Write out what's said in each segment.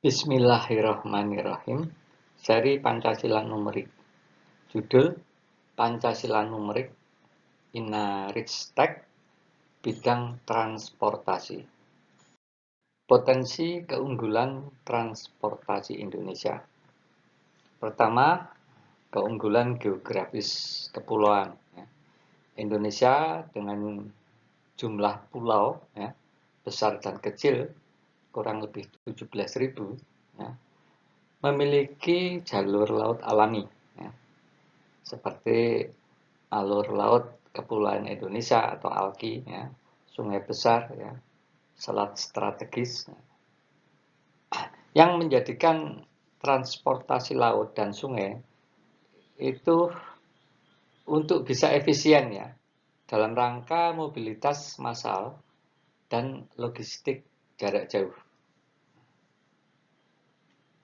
Bismillahirrahmanirrahim. Seri Pancasila Numerik. Judul Pancasila Numerik in a Rich Text, bidang transportasi. Potensi keunggulan transportasi Indonesia. Pertama, keunggulan geografis kepulauan. Indonesia dengan jumlah pulau besar dan kecil kurang lebih 17.000 memiliki jalur laut alami seperti alur laut kepulauan Indonesia atau ALKI, sungai besar, selat strategis, yang menjadikan transportasi laut dan sungai itu untuk bisa efisien dalam rangka mobilitas massal dan logistik jarak jauh.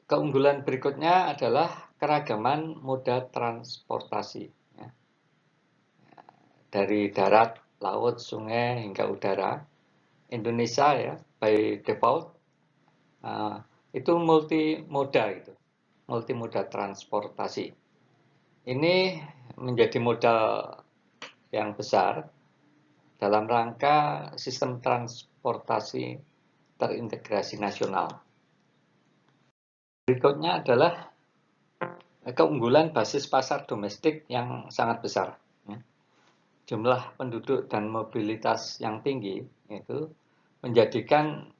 Keunggulan berikutnya adalah keragaman moda transportasi, dari darat, laut, sungai hingga udara. Indonesia by default itu multimoda transportasi. Ini menjadi modal yang besar dalam rangka sistem transportasi terintegrasi nasional. Berikutnya adalah keunggulan basis pasar domestik yang sangat besar. Jumlah penduduk dan mobilitas yang tinggi itu menjadikan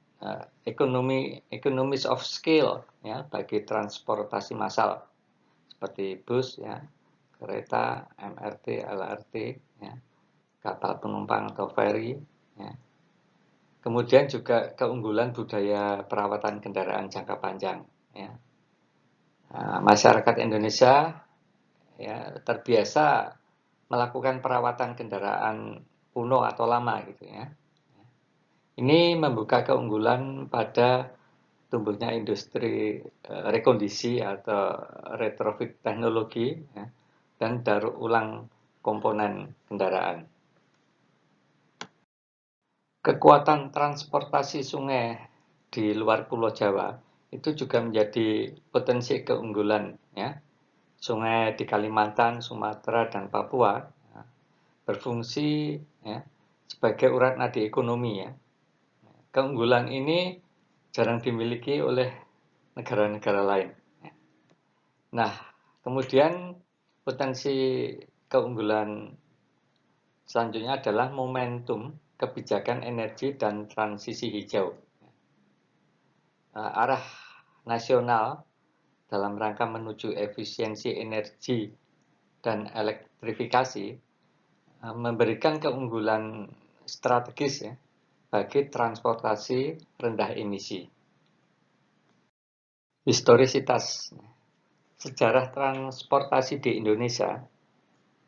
economies of scale bagi transportasi massal seperti bus, kereta, MRT, LRT, kapal penumpang atau ferry. Kemudian juga keunggulan budaya perawatan kendaraan jangka panjang. Masyarakat Indonesia terbiasa melakukan perawatan kendaraan kuno atau lama gitu. Ini membuka keunggulan pada tumbuhnya industri rekondisi atau retrofit teknologi dan daur ulang komponen kendaraan. Kekuatan transportasi sungai di luar Pulau Jawa itu juga menjadi potensi keunggulan. Sungai di Kalimantan, Sumatera, dan Papua berfungsi sebagai urat nadi ekonomi. Keunggulan ini jarang dimiliki oleh negara-negara lain. Nah, kemudian potensi keunggulan selanjutnya adalah momentum kebijakan energi dan transisi hijau. Arah nasional dalam rangka menuju efisiensi energi dan elektrifikasi memberikan keunggulan strategis bagi transportasi rendah emisi. Historisitas. Sejarah transportasi di Indonesia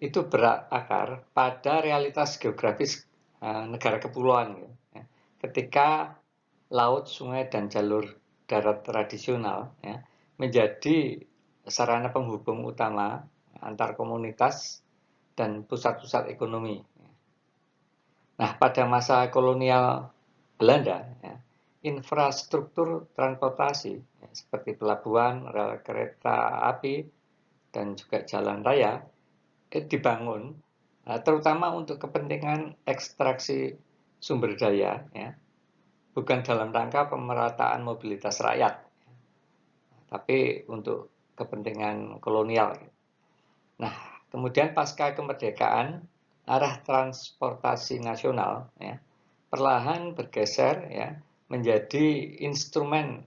itu berakar pada realitas geografis negara kepulauan. Ketika laut, sungai, dan jalur darat tradisional menjadi sarana penghubung utama antar komunitas dan pusat-pusat ekonomi. Nah, pada masa kolonial Belanda, infrastruktur transportasi seperti pelabuhan, rel kereta api, dan juga jalan raya dibangun terutama untuk kepentingan ekstraksi sumber daya, bukan dalam rangka pemerataan mobilitas rakyat, tapi untuk kepentingan kolonial. Nah, kemudian pasca kemerdekaan, arah transportasi nasional perlahan bergeser menjadi instrumen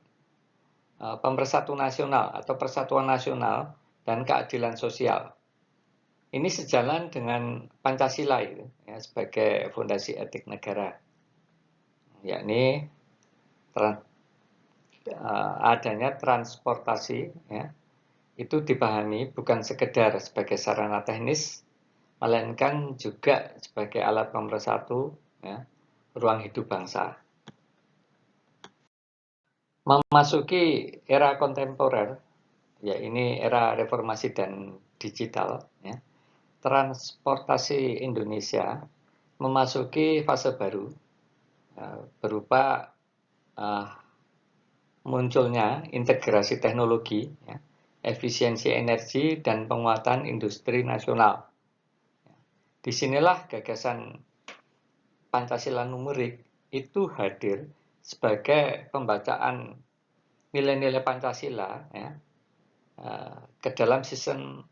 pemersatu nasional atau persatuan nasional dan keadilan sosial. Ini sejalan dengan Pancasila sebagai fondasi etik negara, yakni adanya transportasi itu dipahami bukan sekedar sebagai sarana teknis, melainkan juga sebagai alat pemersatu ruang hidup bangsa. Memasuki era kontemporer, ini era reformasi dan digital, transportasi Indonesia memasuki fase baru berupa munculnya integrasi teknologi, ya, efisiensi energi, dan penguatan industri nasional. Disinilah gagasan Pancasila numerik itu hadir sebagai pembacaan nilai-nilai Pancasila, ya, ke dalam sistem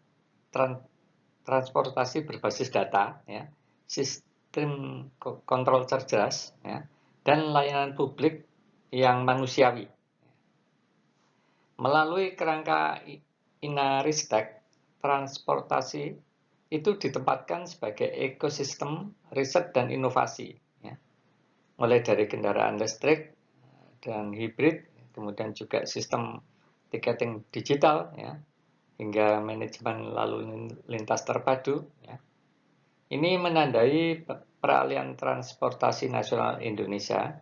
transportasi berbasis data, ya, sistem kontrol cerdas, ya, dan layanan publik yang manusiawi. Melalui kerangka Inaristek, transportasi itu ditempatkan sebagai ekosistem riset dan inovasi, ya, mulai dari kendaraan listrik dan hibrid, kemudian juga sistem tiketing digital, ya, hingga manajemen lalu lintas terpadu, ya. Ini menandai peralihan transportasi nasional Indonesia,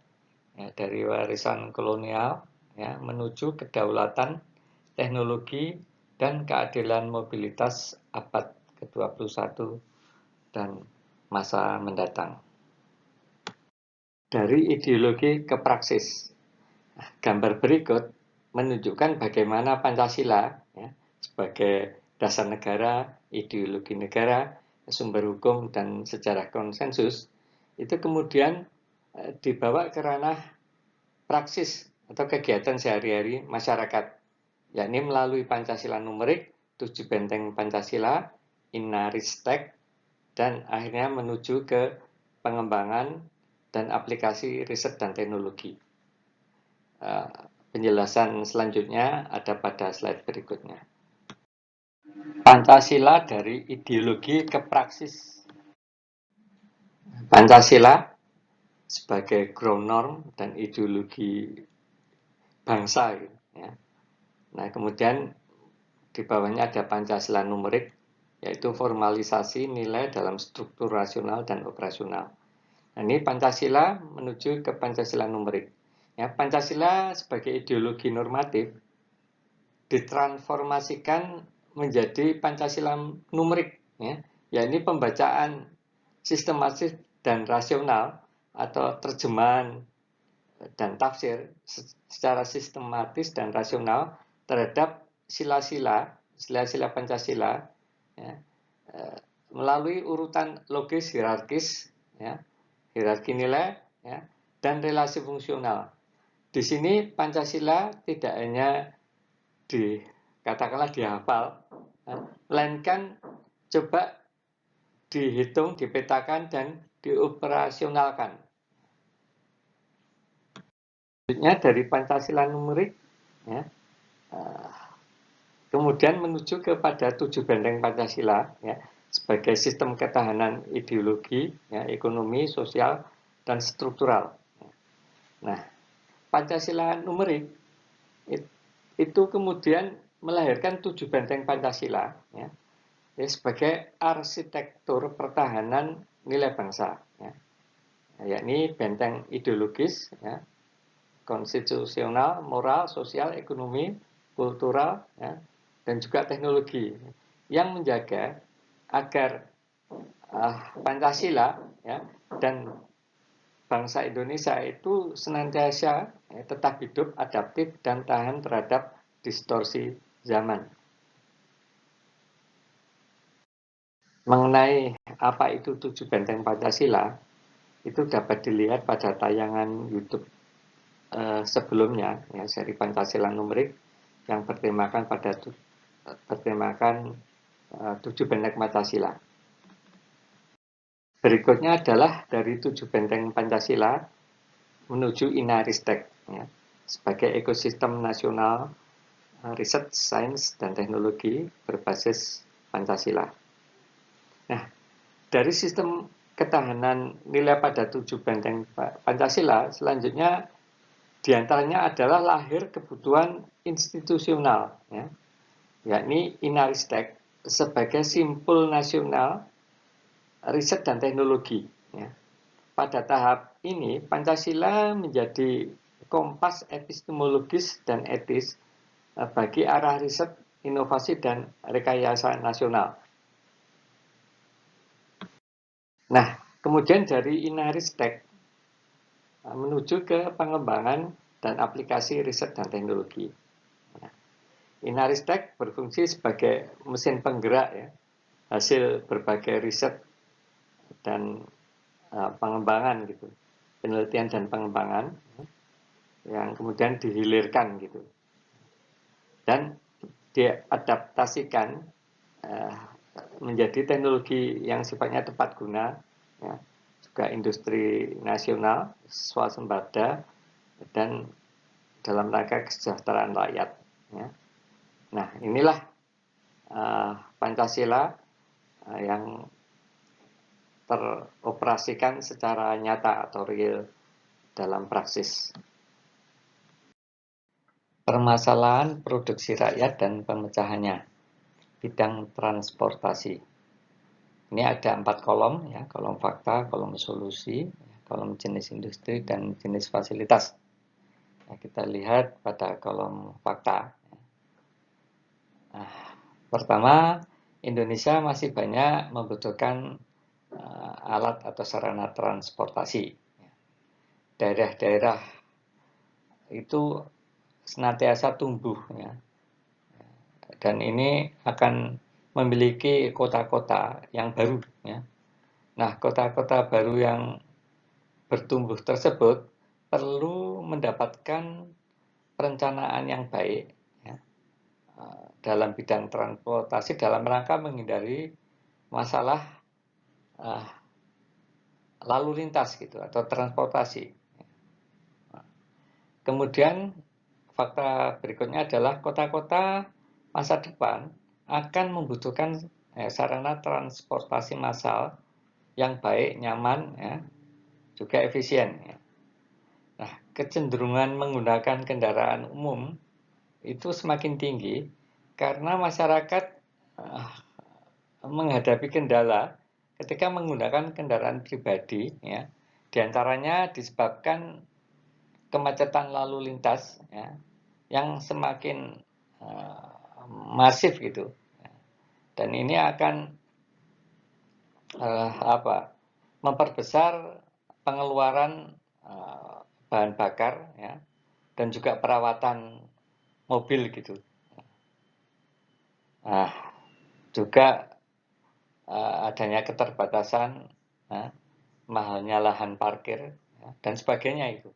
ya, dari warisan kolonial, ya, menuju kedaulatan teknologi dan keadilan mobilitas abad ke-21 dan masa mendatang. Dari ideologi ke praksis. Gambar berikut menunjukkan bagaimana Pancasila, ya, sebagai dasar negara, ideologi negara, sumber hukum, dan sejarah konsensus, itu kemudian dibawa ke ranah praksis atau kegiatan sehari-hari masyarakat, yakni melalui Pancasila numerik, 7 benteng Pancasila, Inaristek, dan akhirnya menuju ke pengembangan dan aplikasi riset dan teknologi. Penjelasan selanjutnya ada pada slide berikutnya. Pancasila dari ideologi ke praksis. Pancasila sebagai ground norm dan ideologi bangsa, ya. Nah, kemudian di bawahnya ada Pancasila numerik, yaitu formalisasi nilai dalam struktur rasional dan operasional. Nah, ini Pancasila menuju ke Pancasila numerik. Ya, Pancasila sebagai ideologi normatif ditransformasikan menjadi Pancasila numerik, ya, yakni pembacaan sistematis dan rasional atau terjemahan dan tafsir secara sistematis dan rasional terhadap sila-sila Pancasila, ya, melalui urutan logis hierarkis, ya, hierarki nilai, ya, dan relasi fungsional. Di sini Pancasila tidak hanya katakanlah dihafal, melainkan coba dihitung, dipetakan, dan dioperasionalkan. Selanjutnya dari Pancasila numerik, ya, kemudian menuju kepada 7 benteng Pancasila, ya, sebagai sistem ketahanan ideologi, ya, ekonomi, sosial, dan struktural. Nah, Pancasila numerik itu kemudian melahirkan 7 benteng Pancasila, ya, sebagai arsitektur pertahanan nilai bangsa, ya, yakni benteng ideologis, ya, konstitusional, moral, sosial, ekonomi, kultural, ya, dan juga teknologi yang menjaga agar Pancasila, ya, dan bangsa Indonesia itu senantiasa, ya, tetap hidup, adaptif, dan tahan terhadap distorsi zaman. Mengenai apa itu 7 benteng Pancasila, itu dapat dilihat pada tayangan YouTube sebelumnya, ya, seri Pancasila numerik yang bertemakan 7 benteng Pancasila. Berikutnya adalah dari 7 benteng Pancasila menuju Inaristek, ya, sebagai ekosistem nasional riset, sains, dan teknologi berbasis Pancasila. Nah, dari sistem ketahanan nilai pada 7 benteng Pancasila, selanjutnya diantaranya adalah lahir kebutuhan institusional, ya, yakni Inaristek sebagai simpul nasional riset dan teknologi, ya. Pada tahap ini Pancasila menjadi kompas epistemologis dan etis bagi arah riset, inovasi, dan rekayasa nasional. Nah, kemudian dari Inaristek menuju ke pengembangan dan aplikasi riset dan teknologi. Inaristek berfungsi sebagai mesin penggerak ya, hasil berbagai riset dan pengembangan gitu, penelitian dan pengembangan yang kemudian dihilirkan gitu, dan diadaptasikan menjadi teknologi yang sifatnya tepat guna, ya, juga industri nasional, swasembada, dan dalam rangka kesejahteraan rakyat. Ya. Nah, inilah Pancasila yang teroperasikan secara nyata atau real dalam praksis. Permasalahan produksi rakyat dan pemecahannya. Bidang transportasi. Ini ada 4 kolom, ya, kolom fakta, kolom solusi, kolom jenis industri, dan jenis fasilitas. Nah, kita lihat pada kolom fakta. Nah, pertama, Indonesia masih banyak membutuhkan alat atau sarana transportasi. Daerah-daerah itu senantiasa tumbuh, ya. Dan ini akan memiliki kota-kota yang baru, ya. Nah, kota-kota baru yang bertumbuh tersebut perlu mendapatkan perencanaan yang baik, ya, dalam bidang transportasi dalam rangka menghindari masalah lalu lintas gitu atau transportasi. Kemudian fakta berikutnya adalah kota-kota masa depan akan membutuhkan sarana transportasi massal yang baik, nyaman, ya, juga efisien. Ya. Nah, kecenderungan menggunakan kendaraan umum itu semakin tinggi karena masyarakat menghadapi kendala ketika menggunakan kendaraan pribadi, ya, diantaranya disebabkan kemacetan lalu lintas, ya, yang semakin masif gitu, dan ini akan memperbesar pengeluaran bahan bakar, ya, dan juga perawatan mobil gitu. Nah, juga adanya keterbatasan, ya, mahalnya lahan parkir, ya, dan sebagainya itu.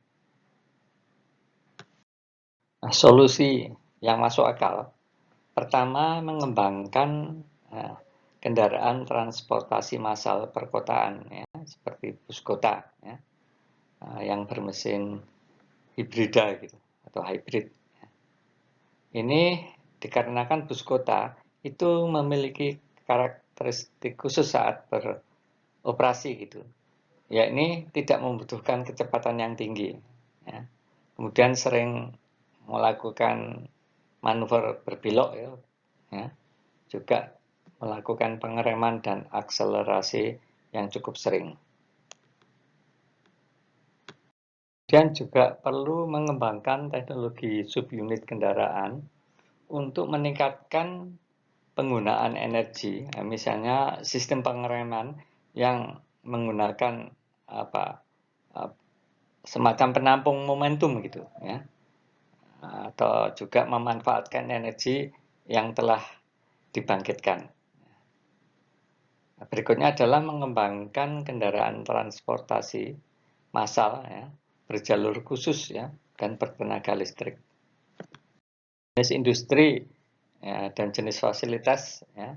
Nah, solusi yang masuk akal, pertama mengembangkan kendaraan transportasi massal perkotaan, ya, seperti bus kota, ya, yang bermesin hibrida gitu atau hybrid. Ini dikarenakan bus kota itu memiliki karakteristik khusus saat beroperasi gitu, yakni tidak membutuhkan kecepatan yang tinggi, ya. Kemudian sering melakukan manuver berbelok, ya, juga melakukan pengereman dan akselerasi yang cukup sering. Dan juga perlu mengembangkan teknologi subunit kendaraan untuk meningkatkan penggunaan energi, misalnya sistem pengereman yang menggunakan semacam penampung momentum gitu, ya, atau juga memanfaatkan energi yang telah dibangkitkan. Berikutnya adalah mengembangkan kendaraan transportasi massal, ya, berjalur khusus, ya, dan bertenaga listrik. Jenis industri, ya, dan jenis fasilitas, ya,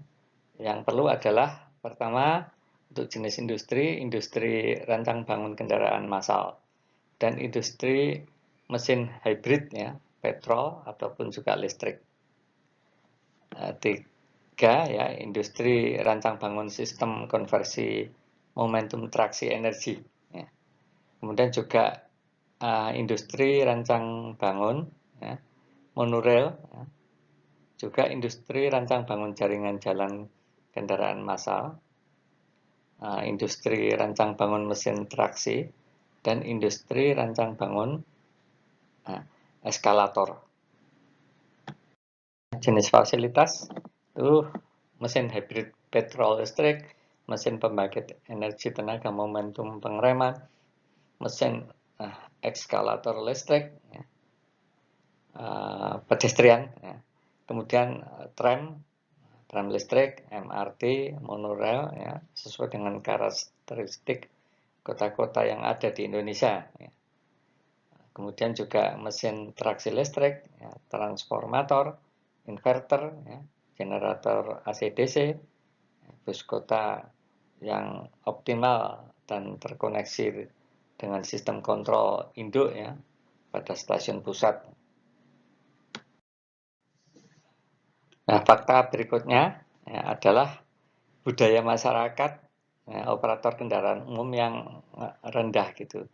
yang perlu adalah pertama untuk jenis industri rancang bangun kendaraan massal dan industri mesin hybrid, ya, petrol ataupun juga listrik. Tiga, ya, industri rancang bangun sistem konversi momentum traksi energi, ya. Kemudian juga industri rancang bangun, ya, monorail, ya. Juga industri rancang bangun jaringan jalan kendaraan massal, industri rancang bangun mesin traksi, dan industri rancang bangun eskalator. Jenis fasilitas itu mesin hybrid petrol listrik, mesin pembangkit energi tenaga momentum pengereman, mesin eskalator listrik, ya, pedestrian, ya. Kemudian tram listrik, MRT, monorail, ya, sesuai dengan karakteristik kota-kota yang ada di Indonesia. Ya. Kemudian juga mesin traksi listrik, ya, transformator, inverter, ya, generator AC/DC, bus kota yang optimal dan terkoneksi dengan sistem kontrol induk, ya, pada stasiun pusat. Nah, fakta berikutnya, ya, adalah budaya masyarakat, ya, operator kendaraan umum yang rendah gitu,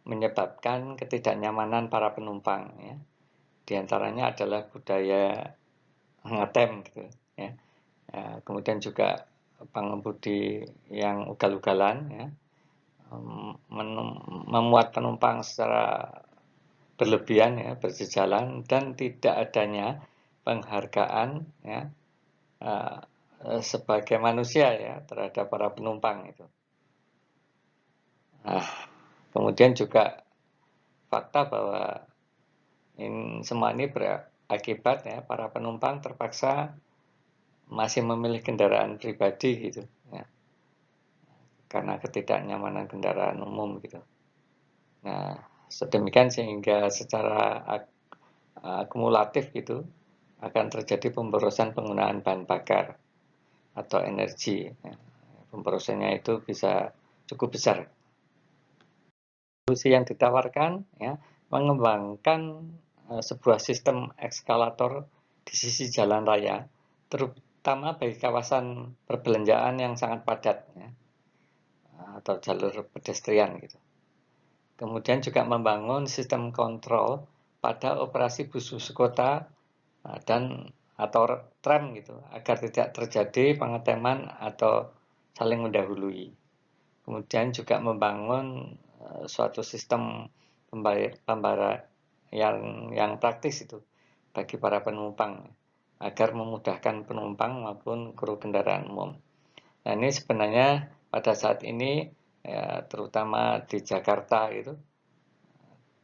menyebabkan ketidaknyamanan para penumpang. Ya. Di antaranya adalah budaya ngetem gitu, ya. Kemudian juga pengemudi yang ugal-ugalan, ya, memuat penumpang secara berlebihan, ya, berjejalan, dan tidak adanya penghargaan, ya, sebagai manusia, ya, terhadap para penumpang itu. Nah, kemudian juga fakta bahwa semua ini berakibat, ya, para penumpang terpaksa masih memilih kendaraan pribadi gitu, ya, karena ketidaknyamanan kendaraan umum gitu. Nah, sedemikian sehingga secara akumulatif gitu akan terjadi pemborosan penggunaan bahan bakar atau energi. Ya. Pemborosannya itu bisa cukup besar. Solusi yang ditawarkan, ya, mengembangkan sebuah sistem eskalator di sisi jalan raya, terutama bagi kawasan perbelanjaan yang sangat padat, ya, atau jalur pedestrian gitu. Kemudian juga membangun sistem kontrol pada operasi bus kota dan atau tram gitu, agar tidak terjadi pengeteman atau saling mendahului. Kemudian juga membangun suatu sistem pembayaran yang praktis itu bagi para penumpang agar memudahkan penumpang maupun kru kendaraan umum. Nah, ini sebenarnya pada saat ini, ya, terutama di Jakarta itu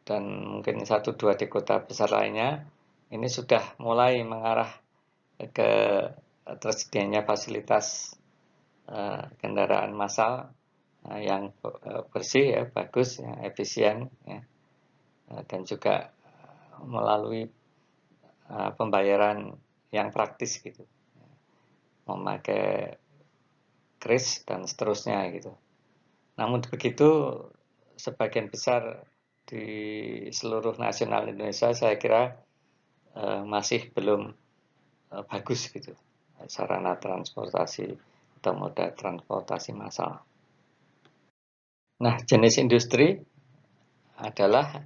dan mungkin 1-2 di kota besar lainnya, ini sudah mulai mengarah ke tersedianya fasilitas kendaraan massal yang bersih, ya, bagus, ya, efisien, ya, dan juga melalui pembayaran yang praktis gitu, memakai kris dan seterusnya gitu. Namun begitu, sebagian besar di seluruh nasional Indonesia saya kira masih belum bagus gitu sarana transportasi atau moda transportasi massal. Nah, jenis industri adalah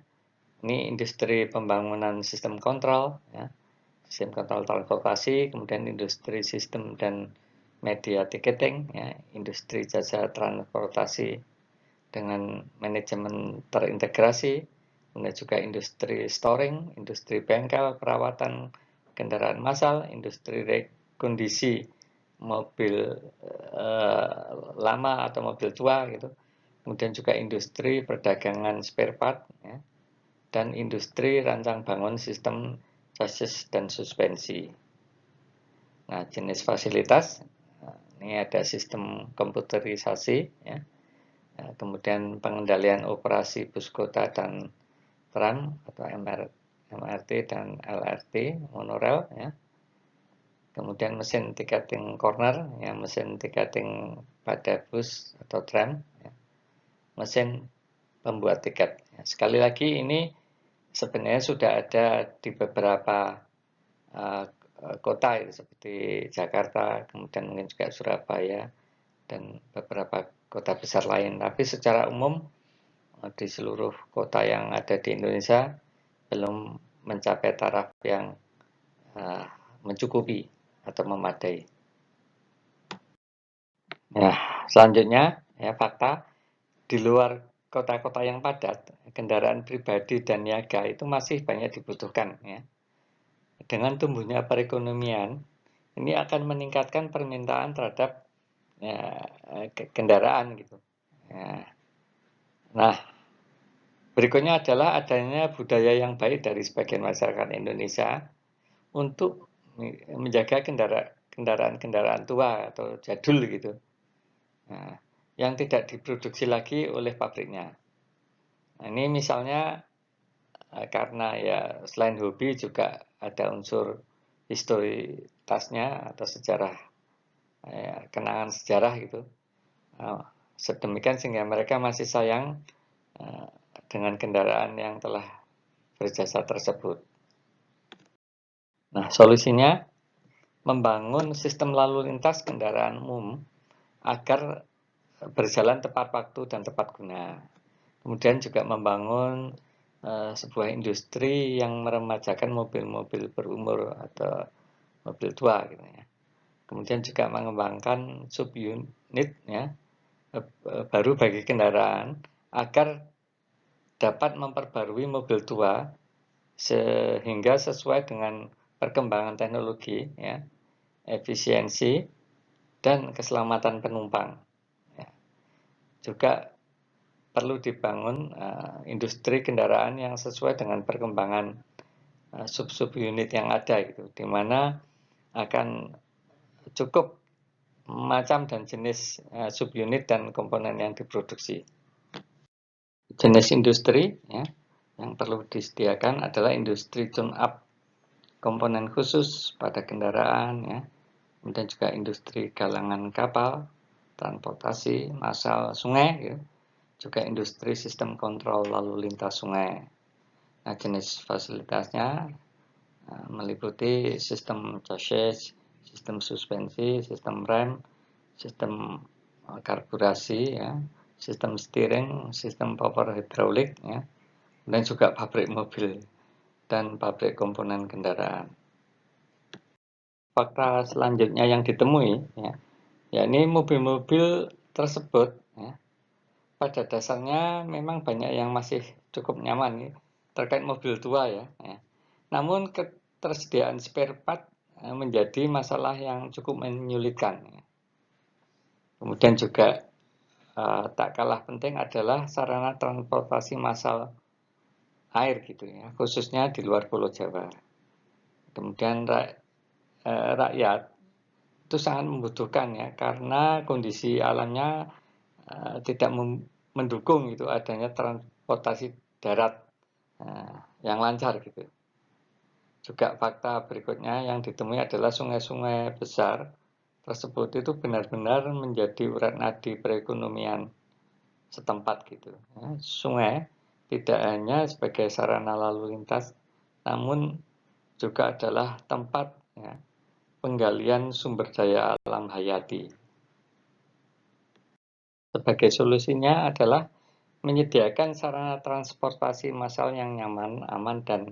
ini industri pembangunan sistem kontrol, ya, sistem kontrol transportasi, kemudian industri sistem dan media ticketing, ya, industri jasa transportasi dengan manajemen terintegrasi, kemudian juga industri storing, industri bengkel, perawatan kendaraan massal, industri rekondisi mobil lama atau mobil tua gitu. Kemudian juga industri perdagangan spare part, ya, dan industri rancang bangun sistem chassis dan suspensi. Nah, jenis fasilitas, ini ada sistem komputerisasi, ya, kemudian pengendalian operasi bus kota dan tram atau MRT dan LRT, monorail, ya. Kemudian mesin ticketing corner, ya, mesin ticketing pada bus atau tram, ya. Mesin pembuat tiket. Ya, sekali lagi ini sebenarnya sudah ada di beberapa kota seperti Jakarta, kemudian mungkin juga Surabaya dan beberapa kota besar lain. Tapi secara umum di seluruh kota yang ada di Indonesia belum mencapai taraf yang mencukupi atau memadai. Nah, selanjutnya, ya, fakta di luar kota-kota yang padat, kendaraan pribadi dan niaga itu masih banyak dibutuhkan, ya. Dengan tumbuhnya perekonomian, ini akan meningkatkan permintaan terhadap, ya, kendaraan gitu. Ya. Nah, Berikutnya adalah adanya budaya yang baik dari sebagian masyarakat Indonesia untuk menjaga kendaraan-kendaraan tua atau jadul gitu. Nah, yang tidak diproduksi lagi oleh pabriknya. Nah, ini misalnya karena ya selain hobi juga ada unsur historitasnya atau sejarah, kenangan sejarah gitu. Sedemikian sehingga mereka masih sayang dengan kendaraan yang telah berjasa tersebut. Nah, solusinya membangun sistem lalu lintas kendaraan umum agar berjalan tepat waktu dan tepat guna. Kemudian juga membangun sebuah industri yang meremajakan mobil-mobil berumur atau mobil tua gitu ya. Kemudian juga mengembangkan subunit ya, baru bagi kendaraan agar dapat memperbarui mobil tua sehingga sesuai dengan perkembangan teknologi ya, efisiensi dan keselamatan penumpang. Ya. Juga perlu dibangun industri kendaraan yang sesuai dengan perkembangan sub-sub unit yang ada gitu, di mana akan cukup macam dan jenis subunit dan komponen yang diproduksi. Jenis industri ya, yang perlu disediakan adalah industri tune-up komponen khusus pada kendaraan ya, kemudian juga industri galangan kapal, transportasi massal sungai ya, juga industri sistem kontrol lalu lintas sungai. Nah, jenis fasilitasnya meliputi sistem chassis, sistem suspensi, sistem rem, sistem karburasi, ya, sistem steering, sistem power hidrolik, ya, dan juga pabrik mobil dan pabrik komponen kendaraan. Fakta selanjutnya yang ditemui, ya, yakni mobil-mobil tersebut, ya, pada dasarnya memang banyak yang masih cukup nyaman ya, terkait mobil tua ya. Namun ketersediaan spare part menjadi masalah yang cukup menyulitkan. Kemudian juga tak kalah penting adalah sarana transportasi massal air gitu ya, khususnya di luar Pulau Jawa. Kemudian rakyat itu sangat membutuhkan ya, karena kondisi alamnya tidak mendukung itu adanya transportasi darat yang lancar gitu. Juga fakta berikutnya yang ditemui adalah sungai-sungai besar tersebut itu benar-benar menjadi urat nadi perekonomian setempat gitu. Ya, sungai tidak hanya sebagai sarana lalu lintas, namun juga adalah tempat ya, penggalian sumber daya alam hayati. Sebagai solusinya adalah menyediakan sarana transportasi massal yang nyaman, aman, dan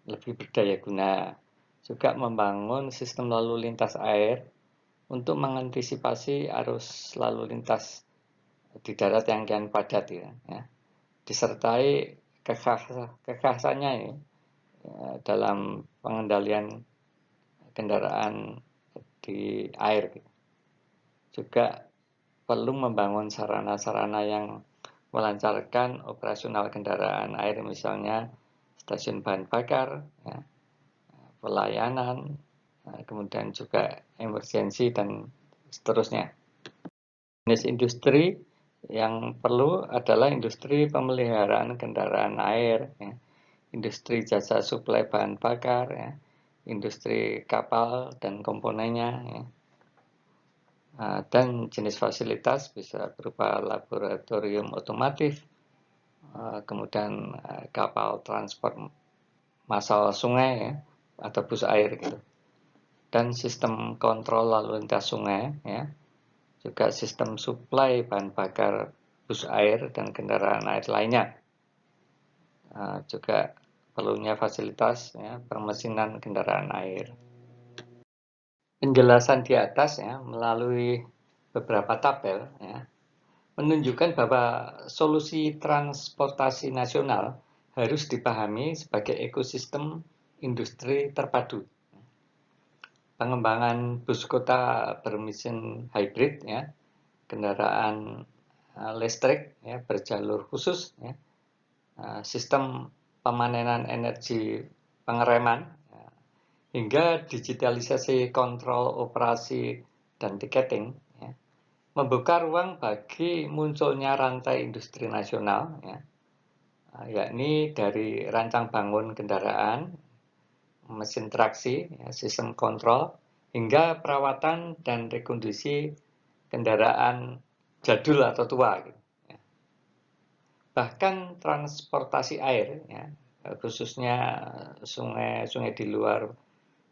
lebih berdaya guna. Juga membangun sistem lalu lintas air untuk mengantisipasi arus lalu lintas di darat yang kian padat ya. Disertai kekhasannya ya, dalam pengendalian kendaraan di air. Juga perlu membangun sarana-sarana yang melancarkan operasional kendaraan air, misalnya stasiun bahan bakar, ya, pelayanan, kemudian juga emergensi dan seterusnya. Jenis industri yang perlu adalah industri pemeliharaan kendaraan air, ya, industri jasa suplai bahan bakar, ya, industri kapal dan komponennya, ya. Dan jenis fasilitas bisa berupa laboratorium otomotif, kemudian kapal transport massal sungai ya, atau bus air gitu, dan sistem kontrol lalu lintas sungai ya, juga sistem suplai bahan bakar bus air dan kendaraan air lainnya. Juga perlunya fasilitas ya, permesinan kendaraan air. Penjelasan di atas ya, melalui beberapa tabel ya, menunjukkan bahwa solusi transportasi nasional harus dipahami sebagai ekosistem industri terpadu. Pengembangan bus kota bermesin hybrid ya, kendaraan listrik ya, berjalur khusus ya, sistem pemanenan energi pengereman, hingga digitalisasi kontrol operasi dan tiketing, membuka ruang bagi munculnya rantai industri nasional, yakni dari rancang bangun kendaraan, mesin traksi, sistem kontrol, hingga perawatan dan rekondisi kendaraan jadul atau tua. Bahkan transportasi air, khususnya sungai-sungai di luar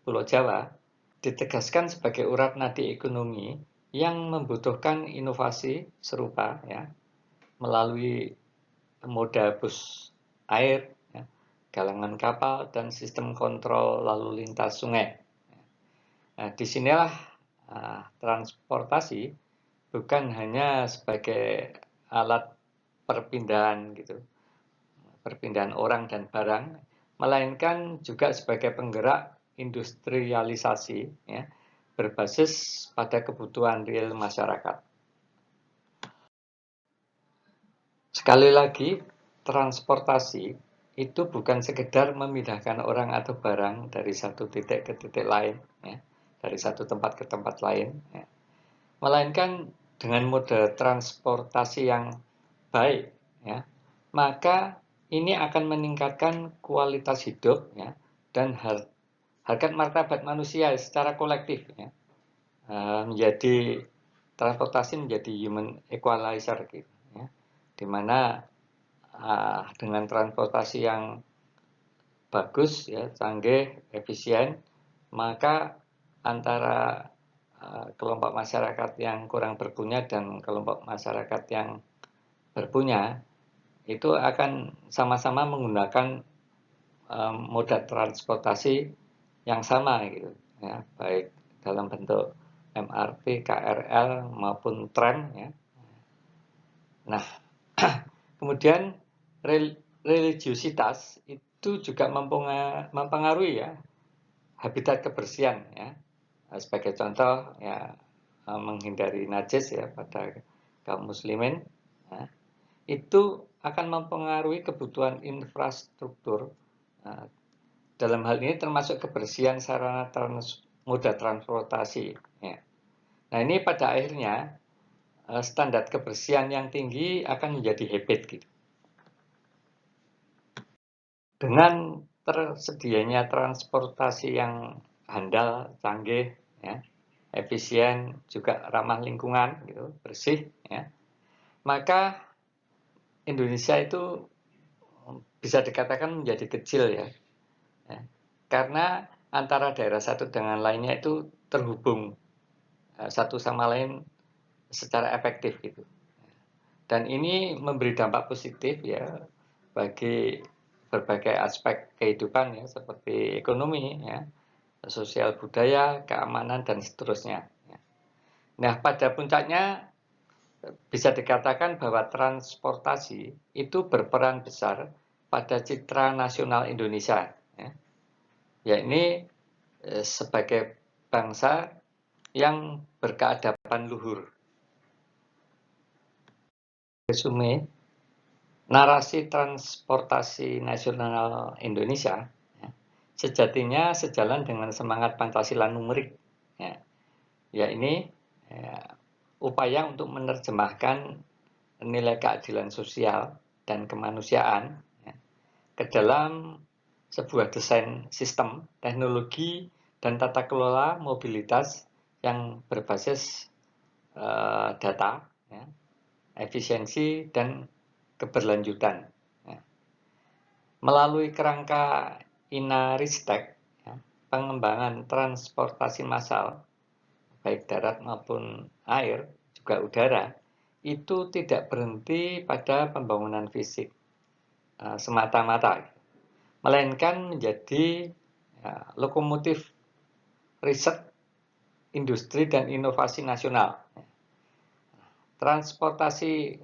Pulau Jawa, ditegaskan sebagai urat nadi ekonomi yang membutuhkan inovasi serupa, melalui moda bus air, galangan kapal, dan sistem kontrol lalu lintas sungai. Nah, disinilah transportasi bukan hanya sebagai alat perpindahan perpindahan orang dan barang, melainkan juga sebagai penggerak industrialisasi, berbasis pada kebutuhan real masyarakat. Sekali lagi, transportasi itu bukan sekedar memindahkan orang atau barang dari satu titik ke titik lain, dari satu tempat ke tempat lain, melainkan dengan mode transportasi yang baik, maka ini akan meningkatkan kualitas hidup, dan harkat martabat manusia secara kolektif, menjadi transportasi menjadi human equalizer, di mana dengan transportasi yang bagus, canggih, efisien, maka antara kelompok masyarakat yang kurang berpunya dan kelompok masyarakat yang berpunya itu akan sama-sama menggunakan moda transportasi yang sama, baik dalam bentuk MRT, KRL maupun tram, Nah, kemudian religiositas itu juga mempengaruhi habitat kebersihan, sebagai contoh menghindari najis pada kaum muslimin, itu akan mempengaruhi kebutuhan infrastruktur, dalam hal ini termasuk kebersihan sarana moda transportasi. Nah, ini pada akhirnya standar kebersihan yang tinggi akan menjadi habit. Dengan tersedianya transportasi yang handal, canggih, efisien, juga ramah lingkungan, bersih, maka Indonesia itu bisa dikatakan menjadi kecil, karena antara daerah satu dengan lainnya itu terhubung satu sama lain secara efektif, Dan ini memberi dampak positif bagi berbagai aspek kehidupan, seperti ekonomi, sosial budaya, keamanan, dan seterusnya. Nah, pada puncaknya bisa dikatakan bahwa transportasi itu berperan besar pada citra nasional Indonesia, yakni sebagai bangsa yang berkeadaban luhur. Resume, narasi transportasi nasional Indonesia sejatinya sejalan dengan semangat Pancasila numerik, yakni upaya untuk menerjemahkan nilai keadilan sosial dan kemanusiaan ke dalam sebuah desain sistem, teknologi, dan tata kelola mobilitas yang berbasis data, efisiensi, dan keberlanjutan. Melalui kerangka INA-RISTEK, pengembangan transportasi massal, baik darat maupun air, juga udara, itu tidak berhenti pada pembangunan fisik semata-mata, melainkan menjadi lokomotif riset, industri, dan inovasi nasional. Transportasi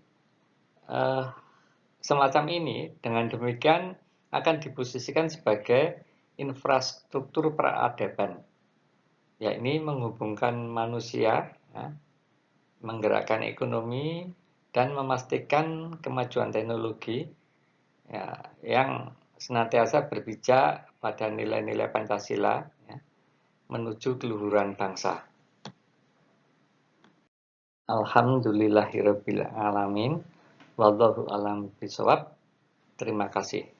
semacam ini dengan demikian akan diposisikan sebagai infrastruktur peradaban, yakni menghubungkan manusia, menggerakkan ekonomi, dan memastikan kemajuan teknologi ya, yang senantiasa berpijak pada nilai-nilai Pancasila ya, menuju keluhuran bangsa. Alhamdulillahirabbil alamin. Wallahu a'lam bishawab. Terima kasih.